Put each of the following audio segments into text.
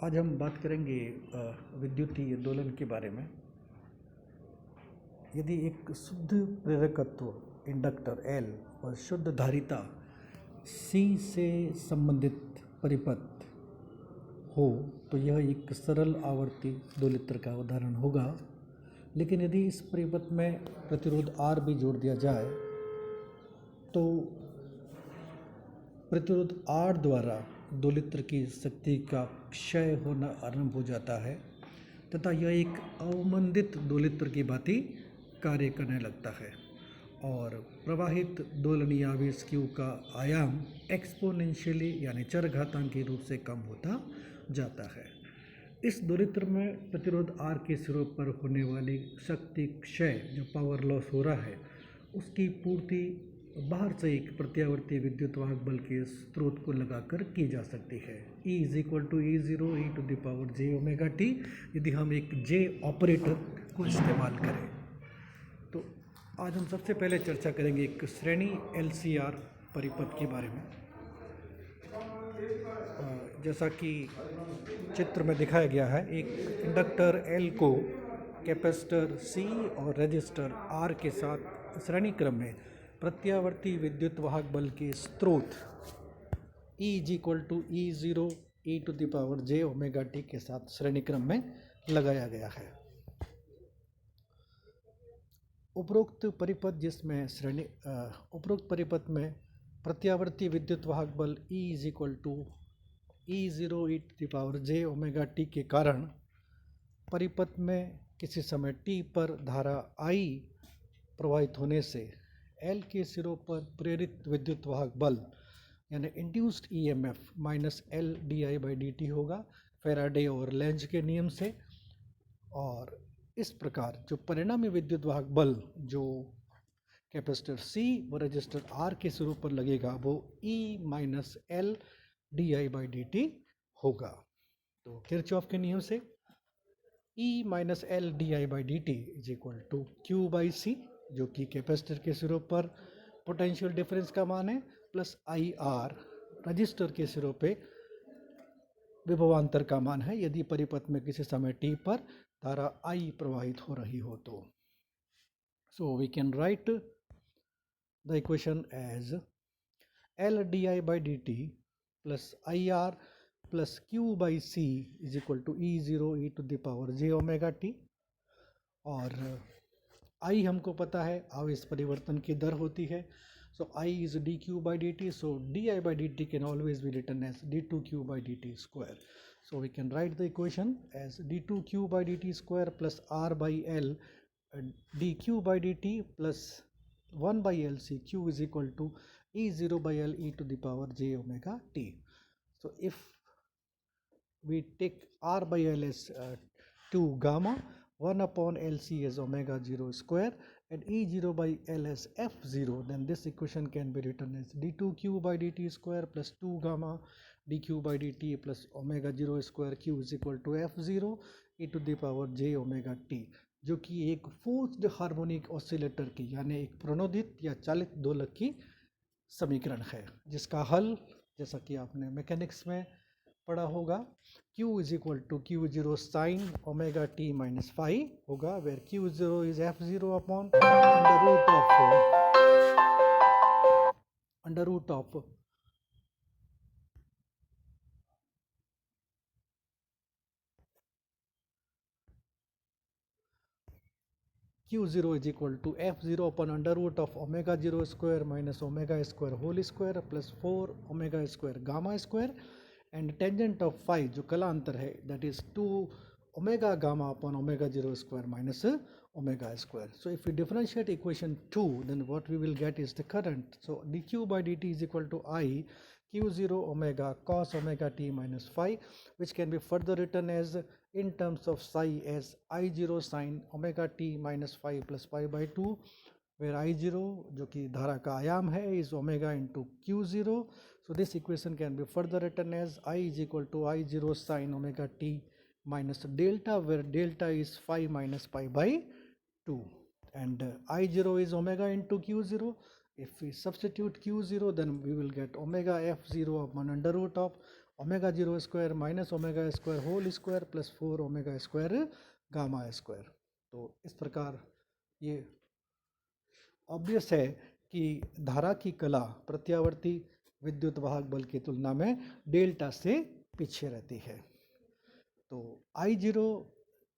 आज हम बात करेंगे विद्युतीय दोलन के बारे में। यदि एक शुद्ध प्रेरकत्व इंडक्टर L और शुद्ध धारिता C से संबंधित परिपथ हो तो यह एक सरल आवर्ती दोलित्र का उदाहरण होगा। लेकिन यदि इस परिपथ में प्रतिरोध R भी जोड़ दिया जाए तो प्रतिरोध R द्वारा दोलित्र की शक्ति का क्षय होना आरंभ हो जाता है तथा यह एक अवमंदित दोलित्र की भांति कार्य करने लगता है और प्रवाहित दोलनीय आवेश Q का आयाम एक्सपोनेंशियली यानी चरघातांकी रूप से कम होता जाता है। इस दोलित्र में प्रतिरोध R के सिरों पर होने वाली शक्ति क्षय जो पावर लॉस हो रहा है उसकी पूर्ति बाहर से एक प्रत्यावर्ती विद्युत वाहक बल के स्रोत को लगाकर की जा सकती है। E = E0 e⁻j⍵t यदि हम एक J ऑपरेटर को इस्तेमाल करें तो आज हम सबसे पहले चर्चा करेंगे एक श्रेणी LCR परिपथ के बारे में। जैसा कि चित्र में दिखाया गया है, एक इंडक्टर L को कैपेसिटर C और रेजिस्टर R के साथ श्रेणी क्रम में प्रत्यावर्ती विद्युत वाहक बल के स्रोत E = E0 e⁻j⍵t के साथ श्रेणी क्रम में लगाया गया है। उपरोक्त परिपथ में प्रत्यावर्ती विद्युत वाहक बल E = E0 e⁻j⍵t के कारण परिपथ में किसी समय t पर धारा I प्रवाहित होने से L के सिरों पर प्रेरित विद्युत वाहक बल यानी इंड्यूस्ड EMF -L di/dt होगा फैराडे और लेंज के नियम से। और इस प्रकार जो परिणामी विद्युत वाहक बल जो कैपेसिटर C और रेजिस्टर R के सिरों पर लगेगा वो E-L di/dt होगा। तो किरचॉफ के नियम से E-L di/dt = Q/C जो कि कैपेसिटर के सिरों पर पोटेंशियल डिफरेंस का मान है प्लस IR रजिस्टर के सिरों पे विभवांतर का मान है यदि परिपथ में किसी समय t पर धारा I प्रवाहित हो रही हो तो। So we can write the equation as L di/dt plus IR plus Q/C = E0 e⁻j⍵t। और I हमको पता है आवेश परिवर्तन की दर होती है, so I is dq/dt, so di/dt can always be written as d2q/dt square. So we can write the equation as d2q/dt square plus r/L dq/dt plus 1/LC q is equal to E0/L e⁻j⍵t. So if we take r/L as 2 gamma, 1/LC as ω0 square and E0/L as f0, then this equation can be written as d2q/dt square plus 2 gamma dq/dt plus ω0 square q is equal to f0 e⁻j⍵t, जो कि एक forced harmonic oscillator की यानी एक प्रणोदित या चालित दोलक की समीकरण है जिसका हल जैसा कि आपने मैकेनिक्स में पढ़ा होगा Q is equal to Q0 sin ω_t - phi होगा, where Q0 is f0 upon under root of Q0 is equal to f0 upon under root of ω0 square minus omega square whole square plus 4 omega square gamma square and tangent of phi जो कलांतर है that is 2 omega gamma upon ω0 square minus omega square. So if we differentiate equation 2, then what we will get is the current. So dq/dt is equal to I Q0 omega cos ω_t minus phi, which can be further written as in terms of psi as I0 sin ω_t minus phi plus pi by 2, where I0 जो कि धारा का आयाम है is omega into Q0. So this equation can be further written as I is equal to I0 sin ω_t minus delta, where delta is phi minus pi by 2 and I0 is omega into Q0. If we substitute Q0, then we will get omega f0 upon under root of omega 0 square minus omega square whole square plus 4 omega square gamma square। तो इस प्रकार ये obvious है कि धारा की कला प्रत्यावर्ती विद्युत वाहक बल की तुलना में डेल्टा से पीछे रहती है। तो I0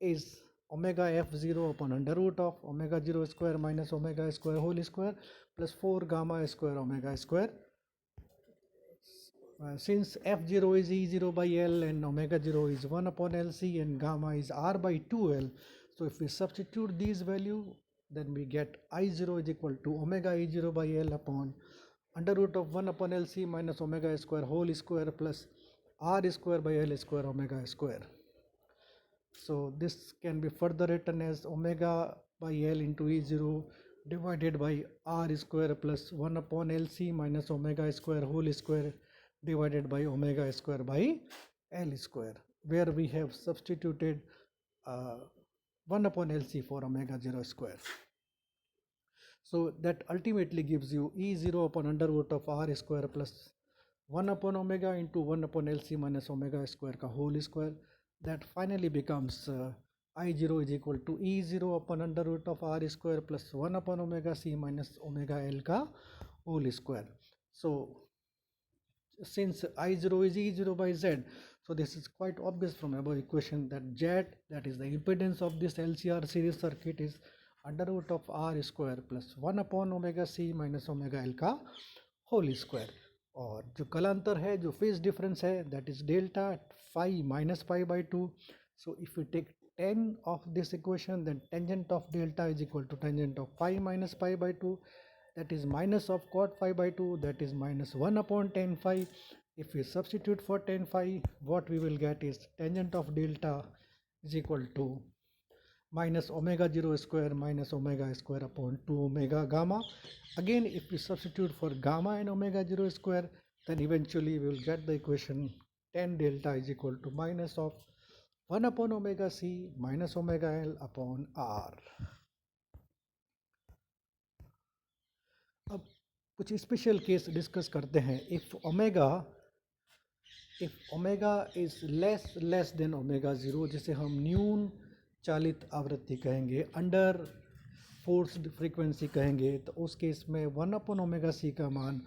is omega f0 upon under root of omega 0 square minus omega square whole square plus 4 gamma square omega square. Since f0 is E0 by L and omega 0 is 1 upon LC and gamma is R by 2L, so if we substitute these value, then we get I0 is equal to omega E0 by L upon under root of 1 upon LC minus omega square whole square plus R square by L square omega square. So this can be further written as omega by L into E0 divided by R square plus 1 upon LC minus omega square whole square divided by omega square by L square, where we have substituted 1 upon LC for omega 0 square. So that ultimately gives you E0 upon under root of R square plus 1 upon omega into 1 upon LC minus omega square ka whole square. That finally becomes I0 is equal to E0 upon under root of R square plus 1 upon omega C minus omega L ka whole square. So since I0 is E0 by Z, so this is quite obvious from above equation that Z, that is the impedance of this LCR series circuit, is under root of R square plus 1 upon omega C minus omega L का whole square. और जो कलांतर है, जो phase difference है, that is delta phi minus pi by 2. So if we take tan of this equation, then tangent of delta is equal to tangent of phi minus pi by 2, that is minus of cot phi by 2, that is minus 1 upon tan phi. If we substitute for tan phi, what we will get is tangent of delta is equal to minus omega 0 square minus omega square upon 2 omega gamma. Again, if we substitute for gamma and omega 0 square, then eventually we will get the equation tan delta is equal to minus of 1 upon omega C minus omega L upon R. अब कुछ special case discuss करते हैं. If omega is less than omega 0, जिसे हम न्यून चालित आवृत्ति कहेंगे, अंडर फोर्स्ड फ्रीक्वेंसी कहेंगे, तो उस केस में 1 अपन ओमेगा सी का मान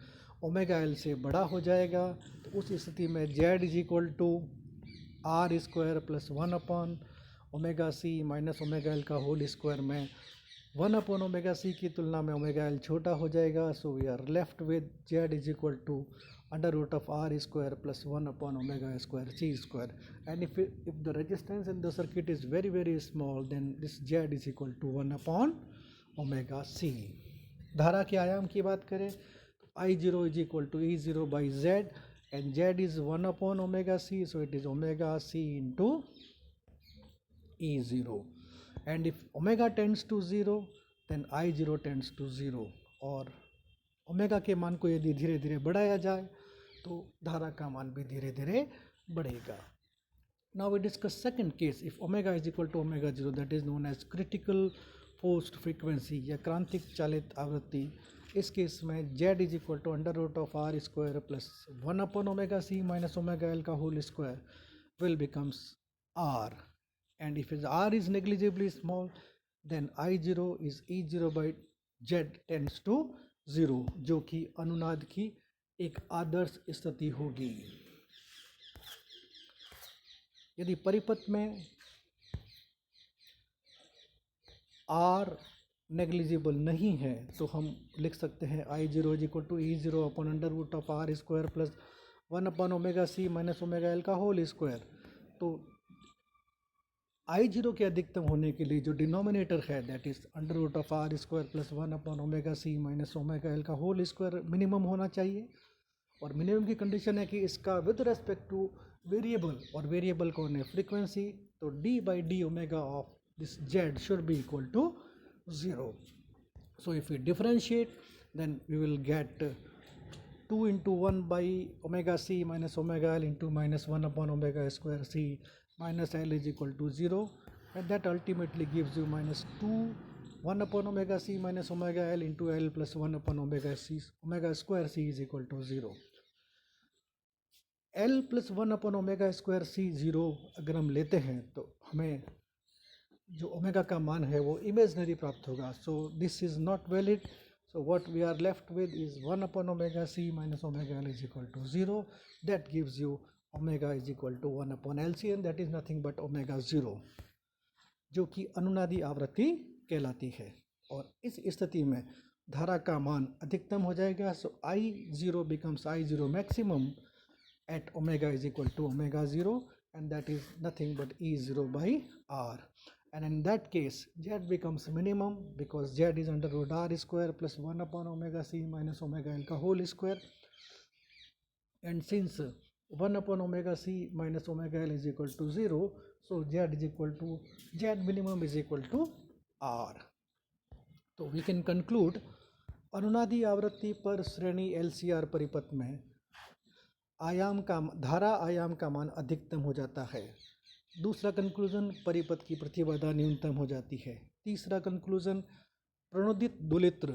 ओमेगा एल से बड़ा हो जाएगा. तो उस स्थिति में Z is equal to R square plus 1 upon omega C minus omega L का होल स्क्वायर में 1 अपन ओमेगा सी की तुलना में ओमेगा एल छोटा हो जाएगा. So we are left with Z is equal to under root of r square plus 1 upon omega square c square. And if the resistance in the circuit is very small, then this z is equal to 1 upon omega c. धारा के आयाम की बात करें तो I0 is equal to E0 by Z, and Z is 1 upon omega c, so it is omega c into E0. And if omega tends to 0, then I0 tends to 0. और omega के मान को यदि धीरे धीरे बढ़ाया जाए तो धारा का मान भी धीरे धीरे बढ़ेगा. Now we discuss second case. If omega is equal to omega 0, that is known as critical forced frequency या क्रांतिक चालित आवृत्ति. इस केस में Z is equal to under root of R square plus 1 upon omega C minus omega L का whole square will becomes R. And if R is negligibly small, then I0 is E0 by Z tends to 0, जो कि अनुनाद की एक आदर्श स्थिति होगी. यदि परिपथ में R नेग्लिजिबल नहीं है तो हम लिख सकते हैं I0 is equal to E0 upon under root of R square plus 1 upon omega C minus omega L का होल स्क्वायर. तो I0 के अधिकतम होने के लिए जो डिनोमिनेटर है, that is under root of R square plus 1 upon omega C minus omega L का होल स्क्वायर मिनिमम होना चाहिए. और मिनिमम की कंडीशन है कि इसका विद रेस्पेक्ट टू वेरिएबल, और वेरिएबल कौन है, फ्रीक्वेंसी. तो d by D omega of this Z should be equal to 0. So if we differentiate then we will get 2 into 1 by omega c minus omega l into minus 1 upon omega square c minus L is equal to 0, and that ultimately gives you minus 2 1 upon omega c minus omega L into L plus 1 upon omega square c is equal to 0. L plus 1/ओमेगा² C0 अगर हम लेते हैं तो हमें जो omega का मान है वो इमेजनरी प्राप्त होगा. So this is not valid. So what we are left with is 1/omega c minus omega l is equal to 0. That gives you omega is equal to 1/LC, and that is nothing but omega 0, जो कि अनुनादी आवृत्ति कहलाती है. और इस स्थिति में धारा का मान अधिकतम हो जाएगा. सो I0 becomes I0 maximum at omega is equal to omega 0, and that is nothing but E0 by R. And in that case, Z becomes minimum because Z is under root R square plus 1/omega c minus omega L ka whole square. And since 1/omega c minus omega L is equal to 0, so Z minimum is equal to R. So we can conclude अनुनादी आवृत्ति पर श्रेणी LCR परिपथ में धारा आयाम का मान अधिकतम हो जाता है. दूसरा कंक्लूजन, परिपथ की प्रतिबाधा न्यूनतम हो जाती है. तीसरा कंक्लूजन, प्रणोदित दोलित्र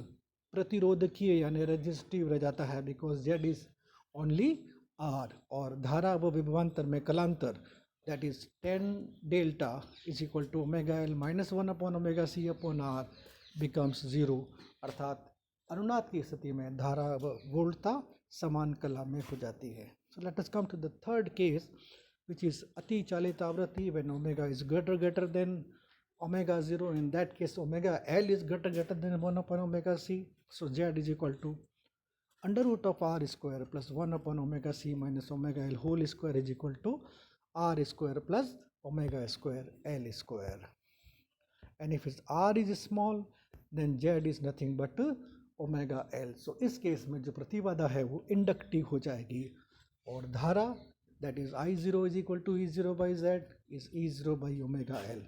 प्रतिरोधकीय यानी रेजिस्टिव रह जाता है because Z is only R. और धारा व विभवांतर में कलांतर that is tan delta is equal to omega L minus 1/omega c upon R becomes 0. अर्थात अनुनाद की स्थिति में धारा व वोल्टता समान कला में हो जाती है. So let us come to the third case, which is अतिचालित आवृत्ति when omega is greater than omega 0. In that case, omega L is greater than 1/omega c. So Z is equal to under root of R square plus 1/omega c minus omega L whole square is equal to R square plus omega square L square. And if it's R is small, then Z is nothing but omega L. So इस case में जो प्रतिबाधा है वो inductive हो जाएगी और धारा that is I0 is equal to E0 by Z is E0 by omega L.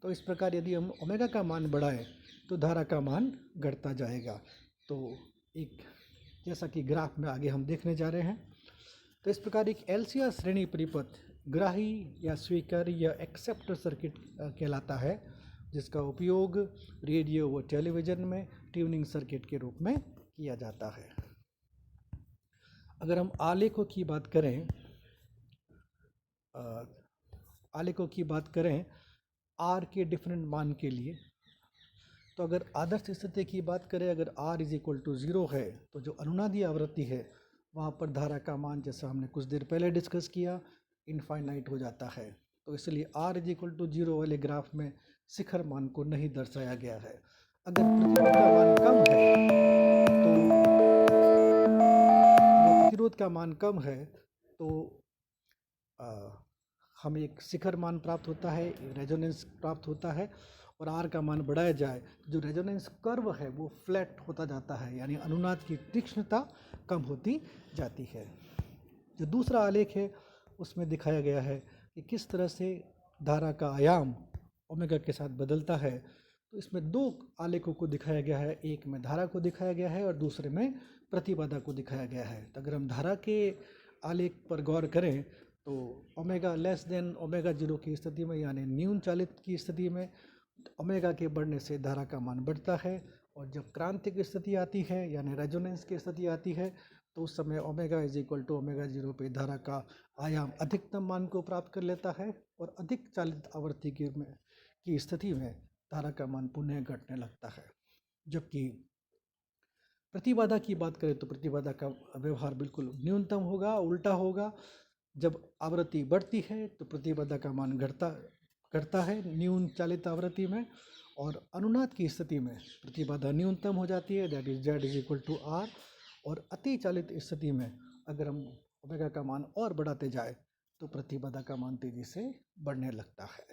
तो इस प्रकार यदि हम ओमेगा का मान बढ़ाएं तो धारा का मान घटता जाएगा. तो एक जैसा कि ग्राफ में आगे हम देखने जा रहे हैं, तो इस प्रकार एक LCR श्रेणी परिपथ ग्राही या स्वीकार्य या एक्सेप्टर सर्किट कहलाता है, जिसका उपयोग रेडियो व टेलीविज़न में ट्यूनिंग सर्किट के रूप में किया जाता है. अगर हम आलेखों की बात करें R के डिफरेंट मान के लिए, तो अगर आदर्श स्थिति की बात करें, अगर R इज इक्वल टू 0 है तो जो अनुनादी आवृत्ति है वहाँ पर धारा का मान, जैसा हमने कुछ देर पहले डिस्कस किया, इनफाइनाइट हो जाता है. तो इसलिए R इज इक्वल टू 0 वाले ग्राफ में शिखर मान को नहीं दर्शाया गया है. अगर प्रतिरोध का मान कम है तो हमें एक शिखर मान प्राप्त होता है, रेजोनेंस प्राप्त होता है. और R का मान बढ़ाया जाए जो रेजोनेंस कर्व है वो फ्लैट होता जाता है, यानी अनुनाद की तीक्ष्णता कम होती जाती है. जो दूसरा आलेख है उसमें दिखाया गया है कि किस तरह से धारा का आयाम ओमेगा के साथ बदलता है. तो इसमें दो आलेखों को दिखाया गया है, एक में धारा को दिखाया गया है और दूसरे में प्रतिबाधा को दिखाया गया है. तो अगर हम धारा के आलेख पर गौर करें तो ओमेगा लेस देन ओमेगा 0 की स्थिति में, यानी न्यून चालित की स्थिति में, ओमेगा के बढ़ने से धारा का मान बढ़ता है. और जब क्रांतिक स्थिति आती है यानी रेजोनेंस की स्थिति आती है तो उस समय omega is equal to omega 0 पे धारा का आयाम अधिकतम मान को प्राप्त कर लेता है और अधिक चालित आवृत्ति की स्थिति में धारा का मान पुनः घटने लगता है. जबकि प्रतिबाधा की बात करें तो प्रतिबाधा का व्यवहार बिल्कुल न्यूनतम होगा, उल्टा होगा. जब आवृत्ति बढ़ती है तो प्रतिबाधा का मान घटता है न्यून चालित आवृत्ति में, और अनुनाद की स्थिति में प्रतिबाधा न्यूनतम हो जाती है, that is Z is equal to R. और अति चालित स्थिति में अगर हम ओमेगा का मान और बढ़ाते जाए तो प्रतिबाधा का मान तेजी से बढ़ने लगता है.